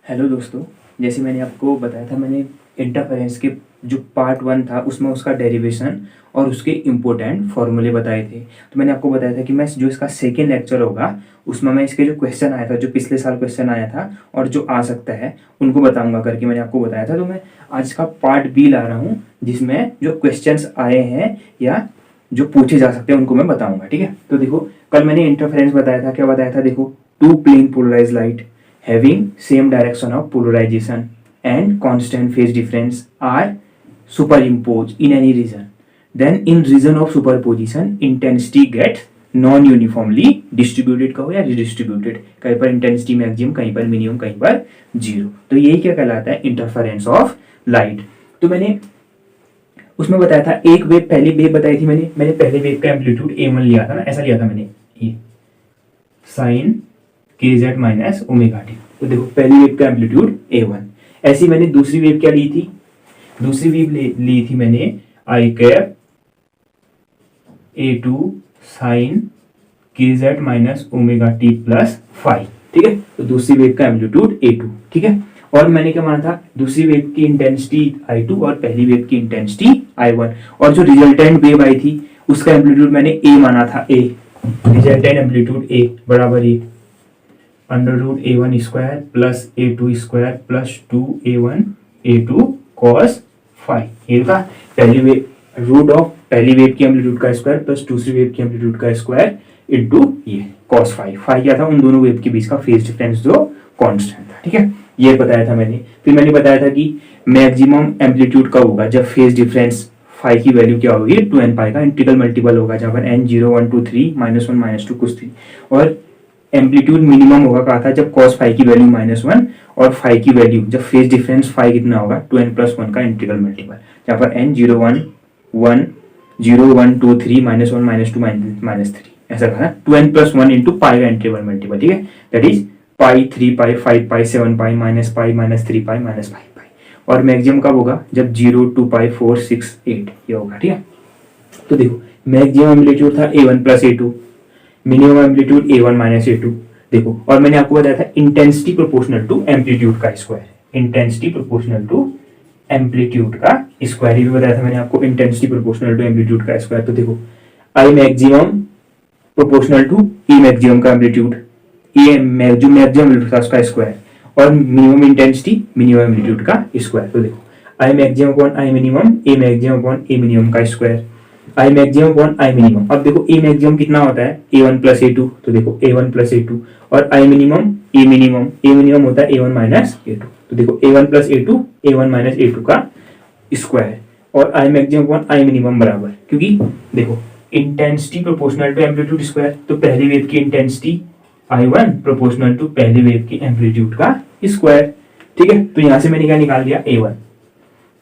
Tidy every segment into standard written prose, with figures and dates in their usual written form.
Hello दोस्तों, जैसे मैंने आपको बताया था, मैंने इंटरफेरेंस के जो पार्ट वन था उसमें उसका डेरिवेशन और उसके इम्पोर्टेंट फॉर्मूले बताए थे। तो मैंने आपको बताया था कि मैं जो इसका सेकेंड लेक्चर होगा उसमें मैं इसके जो क्वेश्चन आया था, जो पिछले साल क्वेश्चन आया था और जो आ सकता है उनको बताऊंगा करके मैंने आपको बताया था। तो मैं आज का पार्ट बी ला रहा हूँ जिसमें जो क्वेश्चन आए हैं या जो पूछे जा सकते हैं उनको मैं बताऊंगा। ठीक है, तो देखो कल मैंने इंटरफेरेंस बताया था, क्या बताया था? देखो, two plane polarize light having same direction of polarization and constant phase difference are superimposed in any region, then in region of superposition intensity gets non uniformly distributed कहो या रिडिस्ट्रीब्यूटेड, कहीं पर इंटेंसिटी मैक्सिमम, कहीं पर मिनिमम, कहीं पर zero. तो यही क्या कहलाता है? Interference of light. तो मैंने उसमें बताया था एक वेव, पहली वेव बताई थी मैंने पहले वेव का एम्पलीट्यूड A1 लिया था ना, ऐसा लिया था मैंने, ये sine kz minus omega T. तो देखो पहली वेव का एम्पलीट्यूड A1। ऐसी मैंने दूसरी वेव क्या ली थी? दूसरी वेव ली थी मैंने I cap A2 sine kz minus omega t plus five. ठीक है, तो दूसरी वेव का एम्पलीट्यूड A2। ठीक है, और मैंने क्या माना था? दूसरी वेव की इंटेंसिटी I2 और पहली वेव की इंटेंसिटी I1, और जो रिजल्टेंट वेव आई थी उसका एम्पलीट्यूड मैंने A माना था। A रिजल्टेंट एम्पलीट्यूड A बराबर A under root A1 square plus A2 square plus 2A1 A2 cos five. ये था पहली वेव, रूट ऑफ पहली वेव की एम्पलीट्यूड का स्क्वायर प्लस दूसरी वेव की एम्पलीट्यूड का स्क्वायर इनटू ये कॉस फाइव। फाइव क्या था? उन दोनों वेव के बीच का फेज डिफरेंस जो कांस्टेंट था। ठीक है, ये बताया था मैंने। फिर मैंने बताया था कि मैक्सिमम एम्पलीट्यूड कब होगा? जब फेज डिफरेंस फाइव की वैल्यू क्या होगी? 2n पाई का इंटीग्रल मल्टीपल होगा, जहां पर n 0 1 2 3 -1 -2 कुछ 3। और एम्पलीट्यूड मिनिमम होगा कहा था जब cos फाइव की वैल्यू -1 और फाइव की वैल्यू जब फेज डिफरेंस फाइव कितना होगा? 2n+1 का इंटीग्रल मल्टीपल, जहाँ पर n 0 1 1 0 1 2 3 -1 -2 -3 ऐसा कहा। 2n+1 इंटू पाई का इंटीग्रल मल्टीपल। ठीक है, दैट इज पाई 3 पाई 5 पाई 7 पाई -पाई -3 पाई -5 पाई। और मैक्सिमम कब होगा? जब 0 2 पाई 4 6 8 ये होगा। ठीक है, तो देखो मैक्सिमम एम्पलीट्यूड था A1 + A2, minimum amplitude A1 - A2। देखो, और मैंने आपको बताया था इंटेंसिटी प्रोपोर्शनल टू एम्पलीट्यूड का square, intensity proportional to amplitude का स्क्वायर। ये भी बताया था मैंने आपको, इंटेंसिटी प्रोपोर्शनल टू एम्पलीट्यूड का स्क्वायर। तो देखो I maximum proportional to E maximum का एम्पलीट्यूड, ये जो मैक्सिमम एम्पलीट्यूड था उसका स्क्वायर, और मिनिमम इंटेंसिटी मिनिमम एम्पलीट्यूड का स्क्वायर। तो देखो I maximum upon I minimum, A maximum upon A minimum का square, I maximum upon I minimum. अब देखो ए मैक्सिमम कितना होता है? A1 + A2। तो देखो A1 + A2, और आई मिनिमम ए मिनिमम होता है A1 - A2। तो देखो A1 + A2 A1 - A2 का स्क्वायर, और I maximum upon I minimum बराबर, क्योंकि देखो intensity proportional to amplitude square, तो पहली वेव की इंटेंसिटी I1 प्रोपोर्शनल टू पहली वेव की एम्पलीट्यूड का स्क्वायर। ठीक है, तो यहां से मैंने क्या निकाल लिया?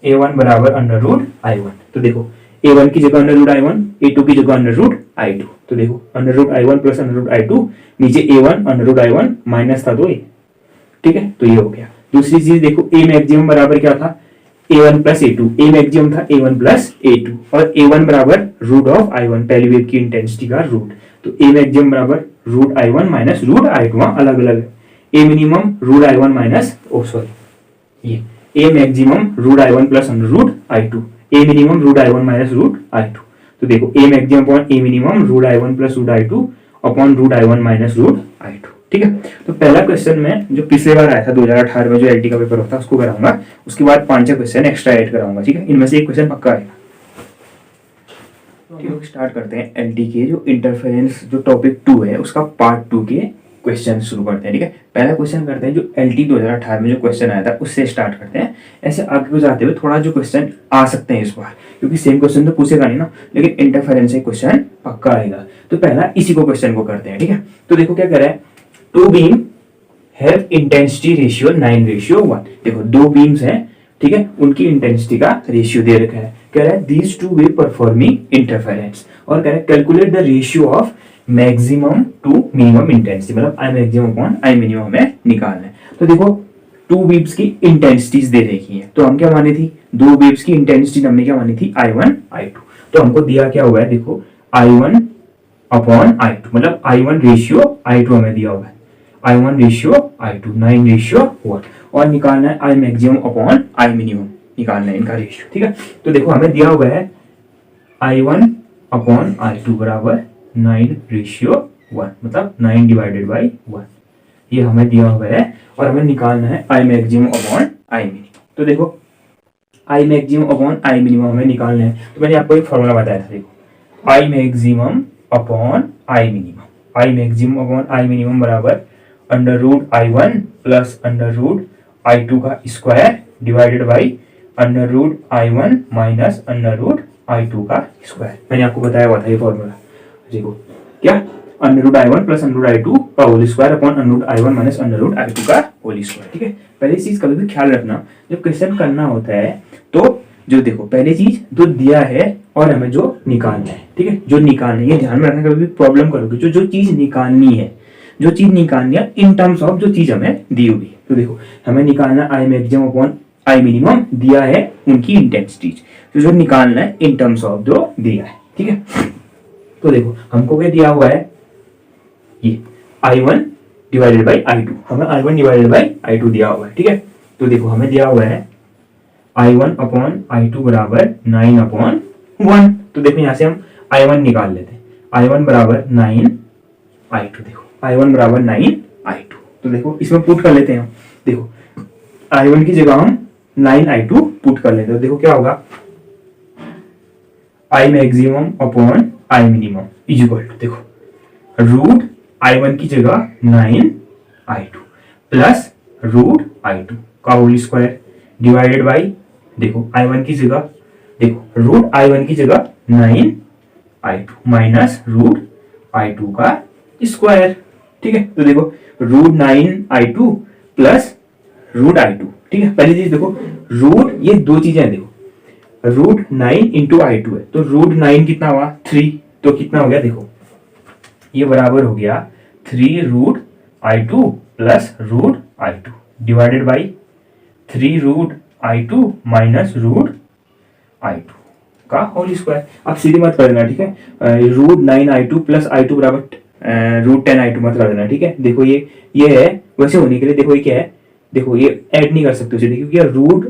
A1 बराबर अंडर रूट I1। तो देखो A1 की जगह अंडर रूट I1, A2 की जगह अंडर रूट I2। तो देखो under root I1 plus under root I2, नीचे A1 under root I1 minus था तो ये। ठीक है, तो ये हो गया। दूसरी चीज देखो, A मैक्सिमम बराबर क्या था? A1 + A2। A मैक्सिमम था A1 + A2, और A1 बराबर रूट ऑफ I1, पहली वेव की इंटेंसिटी का रूट। तो A मैक्सिमम बराबर root I1 minus root I2, अलग अलग है। A minimum root I1 minus ये A maximum root I1 plus under root I2, A minimum root I1 minus root I2। तो देखो A maximum upon A minimum root I1 plus root I2 upon root I1 minus root I2। ठीक है, तो पहला question में जो पिछले बार आया था 2018 में जो एलटी का पेपर होता है उसको कराऊंगा, उसके बाद 5 क्वेश्चन एक्स्ट्रा ऐड कराऊंगा। ठीक है, इनमें से एक क्वेश्चन पक्का आएगा। तो हम स्टार्ट करते हैं एलटी के जो इंटरफेरेंस जो टॉपिक 2 है उसका पार्ट 2 के क्वेश्चन शुरू करते हैं। ठीक है, पहला क्वेश्चन करते हैं जो एलटी 2018 में जो क्वेश्चन आया था उससे स्टार्ट करते हैं। ऐसे आगे को जाते हुए थोड़ा जो क्वेश्चन आ सकते हैं इस बार, क्योंकि सेम क्वेश्चन तो पूछेगा नहीं ना, लेकिन इंटरफेरेंस से क्वेश्चन पक्का आएगा। तो पहला इसी को क्वेश्चन को करते हैं। ठीक है, तो देखो क्या कह रहा है, two beam have intensity ratio 9:1। देखो दो बीम्स हैं, ठीक है, उनकी इंटेंसिटी का रेशियो दे रखा है। कह रहा है these two wave performing interference, और कह रहा है calculate the ratio of maximum to minimum intensity, मतलब I maximum upon I minimum हमें निकालना है। तो देखो टू वेव्स की इंटेंसिटीज दे रखी है, तो हम क्या मानी थी? दो वेव्स की इंटेंसिटी हमने क्या मानी थी? I1 I2। तो हमको दिया क्या हुआ है? देखो I1 अपॉन I2, मतलब I1 रेशियो I2 हमें दिया हुआ है, I1 रेशियो I2, 9 रेशियो 1, और निकालना है I maximum upon I minimum, निकालना है इनका रेशियो। ठीक है, तो देखो हमें दिया हुआ है I1 अपॉन I2 बराबर 9 रेशियो 1, मतलब 9 डिवाइडेड बाई 1, ये हमें दिया हुआ है, और हमें निकालना है I maximum upon I minimum. तो देखो I maximum upon I minimum हमें निकालना है, तो मैंने आपको एक फॉर्मूला बताया था, देखो I maximum upon I minimum, I maximum upon I minimum बराबर under root I1 plus under root I2 का square divided by under root I1 minus under root I2 का स्क्वायर। मैंने आपको बताया हुआ था ये फॉर्मूला, देखो क्या, under root I1 plus under root I2 का whole square upon under root I1 minus under root I2 का होल स्क्वायर। ठीक है, पहली चीज कभी भी ख्याल रखना, जब क्वेश्चन करना होता है तो जो देखो पहली चीज जो दिया है और हमें जो निकालना है, ठीक है, जो निकालना है ये ध्यान में रखना, कभी भी प्रॉब्लम करोगे जो चीज निकालनी है, जो चीज निकालनी है इन टर्म्स ऑफ जो चीज हमें दी हुई है। तो देखो हमें निकालना I maximum upon I minimum, दिया है उनकी इंटेंसिटी, तो जो निकालना है इन टर्म्स ऑफ जो दिया है। ठीक है, तो देखो हमको क्या दिया हुआ है, ये I1 डिवाइडेड बाई I2, हमें I1 डिवाइडेड बाई I2 दिया हुआ है। ठीक है, तो देखो हमें दिया हुआ है I1 अपॉन I2 बराबर 9 अपॉन 1, तो देखो यहाँ से हम I1 निकाल लेते हैं, I1 बराबर 9 I2, देखो I1 बराबर 9 I2, तो देखो इसमें पुट कर लेते हैं हम, देखो I1 की जगह हम 9 I2 पुट कर लेते हैं, देखो क्या होगा I maximum upon I minimum is equal to, देखो रूट I1 की जगह 9 I2 प्लस रूट I2 का होल स्क्वायर डिवाइडेड बाई, देखो I1 की जगह, देखो रूट I1 की जगह 9 I2 माइनस रूट I2 का स्क्वायर। ठीक है, तो देखो root 9 I2 plus root I2। ठीक है, पहली चीज देखो रूट, ये दो चीजें हैं, देखो रूट 9 इंटू I2 है, तो रूट 9 कितना हुआ 3, तो कितना हो गया, देखो ये बराबर हो गया 3 root I2 plus root I2 divided by 3 root I2 minus root I2 का होल स्क्वायर। अब सीधी मत कर देना, ठीक है, रूट 9 I2 प्लस I2 बराबर रूट 10 I2 मत कर देना। ठीक है, देखो ये है, वैसे होने के लिए देखो ये क्या है, देखो ये ऐड नहीं कर सकते उसे, क्योंकि रूट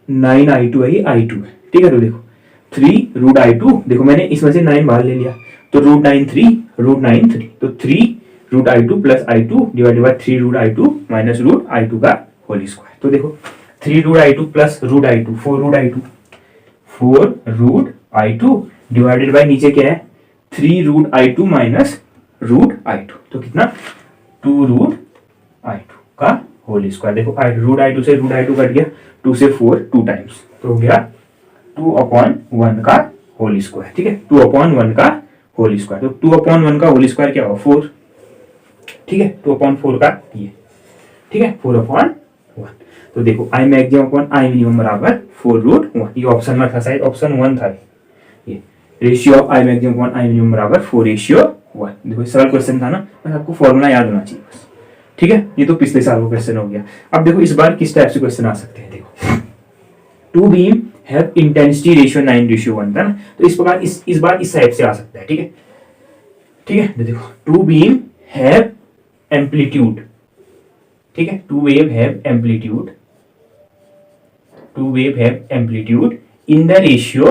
9 I2 है, ये I2 है। ठीक है, तो देखो 3 रूट I2, देखो मैंने इसमें से 9 बाहर ले लिया, तो रूट 9 3 रूट 9 3, तो 3 root I2 plus I2 divided by 3 root I2 minus root I2 का होल स्क्वायर। तो देखो 3 root I2 plus root I2 4 root I2, 4 root I2 divided by नीचे क्या है 3 root I2 minus root I2, तो कितना 2 root I2 का whole square. देखो रूट I2 से रूट I2 कट गया, 2 से 4 2 टाइम्स, तो हो गया 2/1 का होल स्क्वायर। ठीक है, 2/1 का होल स्क्वायर, तो 2/1 का होल स्क्वायर क्या होगा 4। ठीक है, 2/4 का ये, ठीक है 4/1। तो देखो I maximum upon I minimum बराबर 4 रूट 1, ये ऑप्शन में था, शायद ऑप्शन 1 था ये, ratio of I maximum upon I minimum बराबर 4 रेशियो 1। देखो सरल क्वेश्चन था ना, बस आपको फॉर्मूला याद होना चाहिए बस। ठीक है, ये तो पिछले साल का क्वेश्चन हो गया। अब देखो इस बार किस टाइप से क्वेश्चन आ सकते हैं, देखो 2 beam have intensity ratio 9 ratio 1 था ना, तो इस प्रकार इस बार इस टाइप से आ सकता है। ठीक है, ठीक है, देखो 2 बीम हैव एम्पलीट्यूड, ठीक है, 2 wave have amplitude, 2 wave have amplitude in the ratio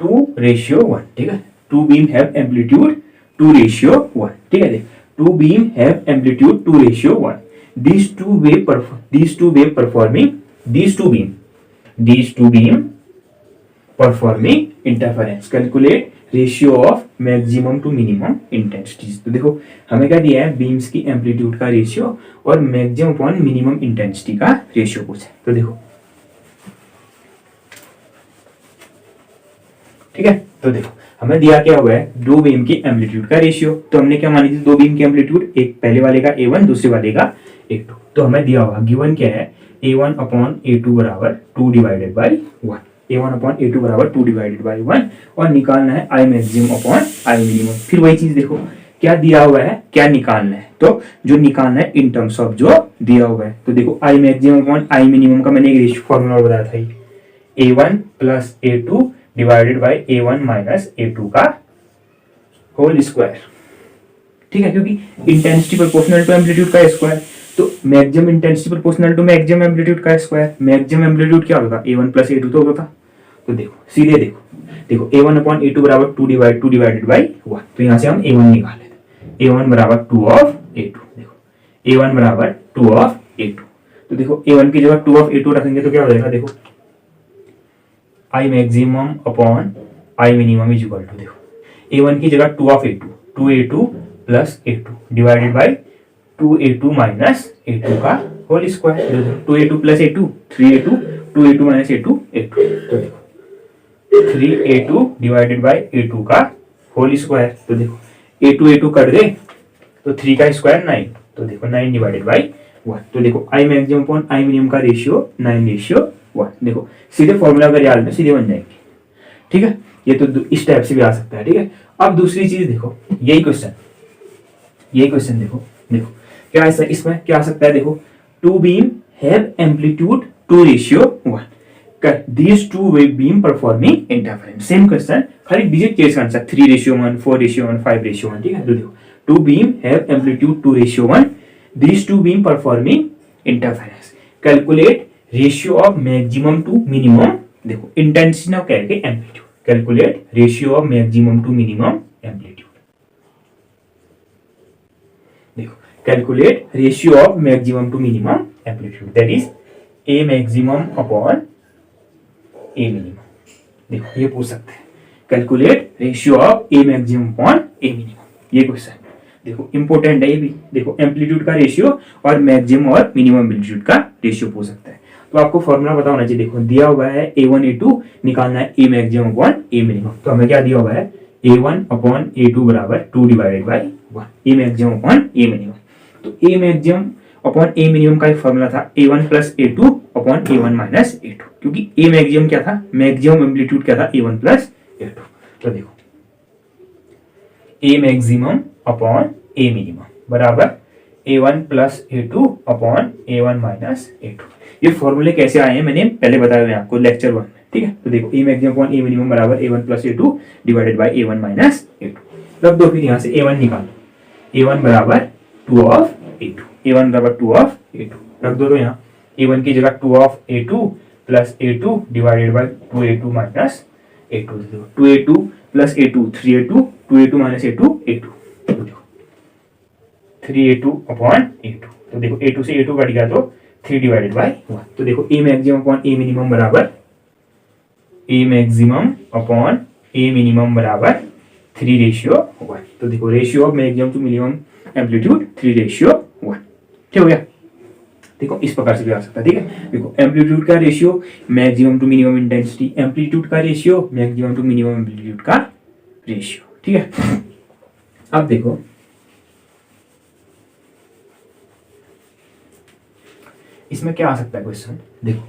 2 ratio 1। ठीक है, 2 बीम हैव एम्पलीट्यूड 2 रेशियो 1। ठीक है, 2 beam have amplitude 2 ratio 1. These two wave performing interference. Calculate ratio of maximum to minimum intensities. तो देखो हमें क्या दिया है, बीम्स की एम्पलीट्यूड का रेशियो और मैक्सिमम अपॉन मिनिमम इंटेंसिटी का रेशियो पूछा है। तो देखो ठीक है, तो देखो हमें दिया क्या हुआ है, 2 बीम की एम्पलीट्यूड का रेशियो, तो हमने क्या मानी थी 2 बीम की एम्पलीट्यूड, एक पहले वाले का A1 दूसरे वाले का A2, तो हमें दिया हुआ गिवन क्या है A1 अपॉन A2 बराबर 2 divided by 1, A1 upon A2 बराबर 2 डिवाइडेड बाई 1, और निकालना है I maximum upon I minimum. फिर वही चीज देखो क्या दिया हुआ है, क्या निकालना है, तो जो निकालना है इन टर्म्स ऑफ जो दिया हुआ है, तो देखो I maximum upon I minimum का मैंने एक रेशियो फॉर्मूला बताया था, A1 plus A2 divided by A1 minus A2 का होल स्क्वायर। ठीक है, क्योंकि इंटेंसिटी प्रोपोर्शनल टू एम्पलीट्यूड का स्क्वायर, तो maximum intensity proportional to maximum amplitude का स्क्वायर। मैक्सिमम एम्पलीट्यूड क्या होता था, A1 प्लस A2 तो होता था। तो देखो सीधे देखो A1 अपॉन A2 बराबर 2 डिवाइडेड बाई 1, तो यहाँ से हम A1 निकाल लेते हैं। A1 बराबर 2 ऑफ A2, देखो A1 बराबर 2 ऑफ A2, तो देखो A1 की जगह 2 ऑफ A2 रखेंगे तो क्या हो जाएगा, देखो I maximum upon I minimum is equal to, देखो A1 की जगह 2 of A2, 2A2 plus A2 divided by 2A2 minus A2 का whole square. 2A2 plus A2 3A2, 2A2 minus A2 A2, तो देखो 3A2 डिवाइडेड बाई A2 का whole square. तो देखो A2 cut दे तो 3 का स्क्वायर 9, तो देखो 9 डिवाइडेड बाई 1, तो देखो I maximum upon I minimum का रेशियो 9:1। देखो सीधे फॉर्मूला अगर याद में सीधे बन जाएंगे, ठीक है। ये तो इस टाइप से भी आ सकता है, ठीक है। अब दूसरी चीज देखो, यही क्वेश्चन देखो क्या ऐसा इसमें क्या आ सकता है, देखो two beam have amplitude ratio रेशियो 1, these two beam performing interference, same question, खाली डिजिट चेंज करना है, 3:1, 4:1, 5:1, ठीक है। तो देखो two beam have amplitude 2:1, these two beam performing interference, calculate ratio of maximum to minimum, देखो इंटेंसिटी ना कह के amplitude, calculate ratio of maximum to minimum amplitude, देखो calculate ratio of maximum to minimum amplitude, that is A maximum upon A minimum. देखो ये पूछ सकते हैं, calculate ratio of A maximum upon A minimum, ये क्वेश्चन देखो important है ये भी। देखो एम्पलीट्यूड का रेशियो और मैक्सिमम और मिनिमम एम्पलीट्यूड का रेशियो पूछ सकता है, तो आपको फॉर्मूला पता होना चाहिए। देखो दिया हुआ है A1 A2, निकालना है A maximum upon A minimum, तो हमें क्या दिया हुआ है A1 अपॉन A2 बराबर 2 divided by 1, A maximum upon A minimum. तो A maximum upon A minimum का एक फॉर्मूला था A1 plus A2 upon A1 minus A2, क्योंकि A मैक्सिमम क्या था, मैक्सिमम एम्पलीट्यूड क्या था, A1 प्लस A2। तो देखो A maximum upon A minimum बराबर A1 plus A2 upon A1 minus A2। ये फॉर्मूले कैसे आए हैं मैंने पहले बताया हुआ आपको लेक्चर 1 में, ठीक है। तो देखो A maximum upon A minimum बराबर A1 plus A2 divided by A1 minus A2। रख दो फिर यहाँ से A1 निकालो, A1 बराबर 2 ऑफ A2, A1 बराबर 2 ऑफ A2 रख दो, तो यहाँ A1 की जगह 2 of A2 plus A2 divided by 2A2 minus A2, 2A2 plus A2 3A2, 2A2 minus A2 A2, 3A2 upon A2, तो देखो A2 से A2 कट गया तो 3 डिवाइडेड बाई 1, तो देखो A maximum upon A minimum बराबर A maximum upon A minimum बराबर 3:1, तो देखो ratio of maximum to minimum amplitude 3:1, ठीक हो गया। देखो इस प्रकार से भी आ सकता है, ठीक है। देखो एम्पलीट्यूड का ratio maximum to minimum intensity, amplitude का ratio maximum to minimum amplitude का रेशियो, ठीक है। अब देखो इसमें क्या आ सकता है क्वेश्चन, देखो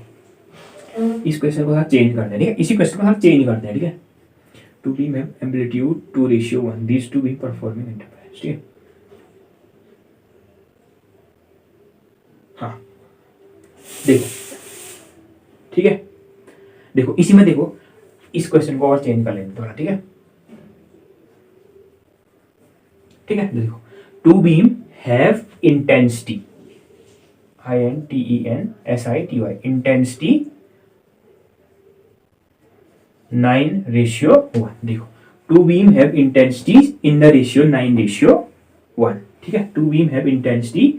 इस क्वेश्चन को थोड़ा चेंज करते हैं, ठीक है। इसी क्वेश्चन को थोड़ा चेंज करते हैं, ठीक है। Two beam amplitude 2:1, these two beam performing interference, ठीक है। हाँ देखो ठीक है, देखो इसी में देखो इस क्वेश्चन को और चेंज कर लेंगे थोड़ा, ठीक है। ठीक है, देखो two beam have intensity INTENSITY intensity 9:1, देखो two beam have intensity in the ratio 9:1, ठीक है। Two beam have intensity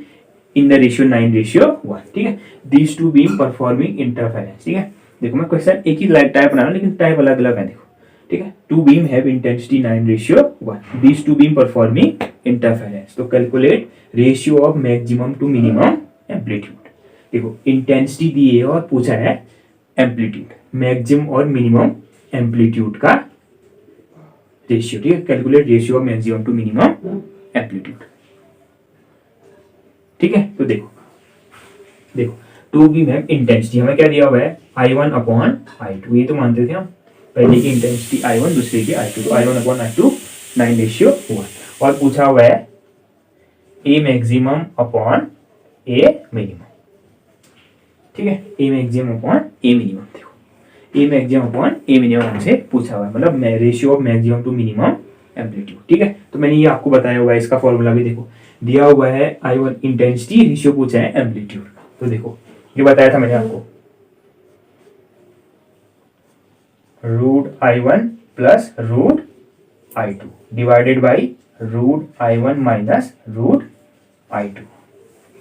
in the ratio 9:1, ठीक है। These two beam performing interference, ठीक है। देखो मैं क्वेश्चन एक ही टाइप बना रहा हूं लेकिन टाइप अलग अलग है, देखो ठीक है। Two beam have intensity 9:1, these two beam performing interference, तो calculate ratio of maximum to minimum amplitude. देखो इंटेंसिटी दी है और पूछा है एम्पलीट्यूड, मैक्सिमम और मिनिमम एम्पलीट्यूड का रेशियो, ठीक है। Calculate ratio of maximum to minimum amplitude, ठीक है। तो देखो टू बीम हैव इंटेंसिटी, हमें क्या दिया हुआ है I1 अपॉन I2, ये तो मानते थे हम, पहले की इंटेंसिटी I1 दूसरे की I2, तो I1 अपॉन I2 9:1, और पूछा हुआ है A maximum upon A minimum, ठीक है। A maximum upon A minimum, देखो A maximum upon A minimum हमसे पूछा हुआ है, मतलब ratio of maximum to minimum amplitude, ठीक है। तो मैंने ये आपको बताया हुआ है, इसका फॉर्मूला भी देखो दिया हुआ है। I1 इंटेंसिटी, रेशियो पूछा है एम्पलीट्यूड का, तो देखो ये बताया था मैंने आपको, √I1 plus √I2 divided by √I1 minus √I2,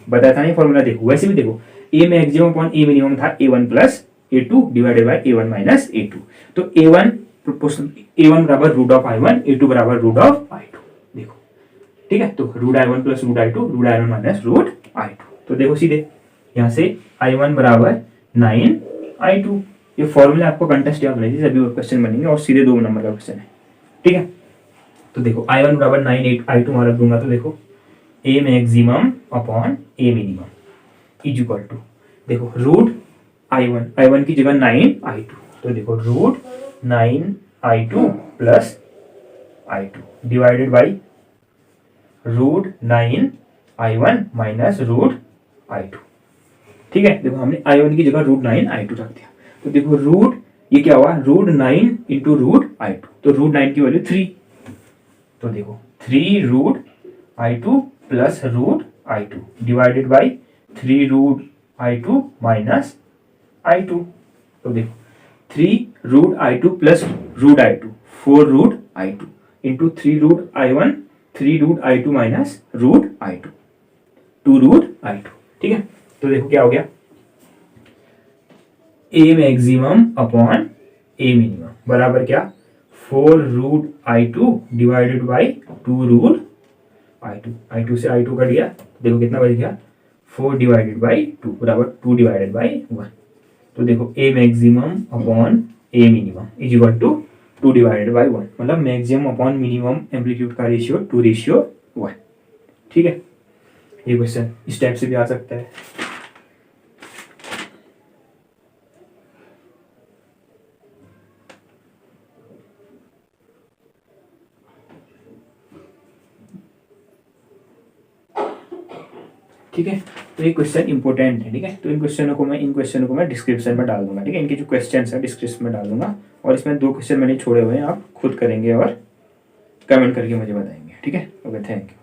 बताया था नहीं फॉर्मूला। देखो वैसे भी देखो, A maximum upon A minimum था A1 plus A2 divided by A1 minus A2, तो A1 बराबर √I1, A2 बराबर √I2, देखो ठीक है। तो √I1 plus √I2, √I1 minus √I2, तो देखो सीधे यहाँ से I1 बराबर 9I2, ये फॉर्मूला आपको कंटेस्ट याद नहीं, सभी क्वेश्चन बनेंगे और सीधे 2 नंबर का क्वेश्चन है, ठीक है। तो देखो I1 बराबर 9I2 मारा दूंगा, तो देखो A maximum upon A minimum is equal to, देखो √I1 की जगह 9I2, तो देखो √9I2 plus I2 divided by √9I1 minus √I2, ठीक है। देखो हमने I1 की जगह √9I2 रख दिया, तो देखो ये क्या हुआ, √9 इंटू √I2, तो √9 की वैल्यू 3, तो देखो 3 √I2 plus √I2 divided by 3 √I2 minus I2, तो देखो 3 √I2 plus √I2 4 √I2 into 3 √I1 3 √I2 minus √I2 2 √I2, ठीक है। तो देखो क्या हो गया, ए मैक्सिमम अपॉन ए मिनिमम बराबर क्या, 4 √I2 divided by 2 √I2, I2 से I2 कट गया, देखो कितना बच गया, 4 डिवाइडेड बाई 2 बराबर 2 डिवाइडेड बाई 1, तो देखो A maximum upon A minimum is equal to 2 divided by 1, मतलब मैक्सिमम अपॉन मिनिमम एम्पलीट्यूड का रेशियो 2:1, ठीक है। ये क्वेश्चन इस टाइप से भी आ सकता है। ठीक है, तो ये क्वेश्चन इंपॉर्टेंट है, ठीक है। तो इन क्वेश्चनों को मैं डिस्क्रिप्शन में डाल दूंगा, ठीक है। इनके जो क्वेश्चन है डिस्क्रिप्शन में डाल दूंगा, और इसमें 2 क्वेश्चन मैंने छोड़े हुए हैं, आप खुद करेंगे और कमेंट करके मुझे बताएंगे, ठीक है। Okay, thank you.